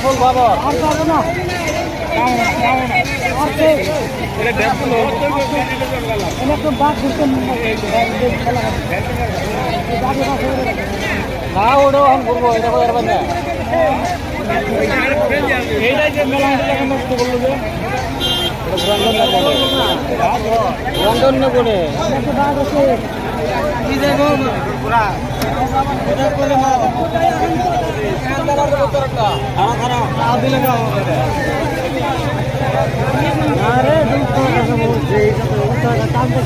ফুল বাবা আর পাবো না একটু বাঘ ঘুরতে না ওটাও এখন করবো এটা করে পারবেন না এইটাই যে মেলা এখন নষ্ট করলো যে রন্ধন না করে একটু বাঘ আছে কি দেখো পুরা এটা করে না খারাপ দিলে আরে দুটো কাছে বলছে এইটা তো টানতে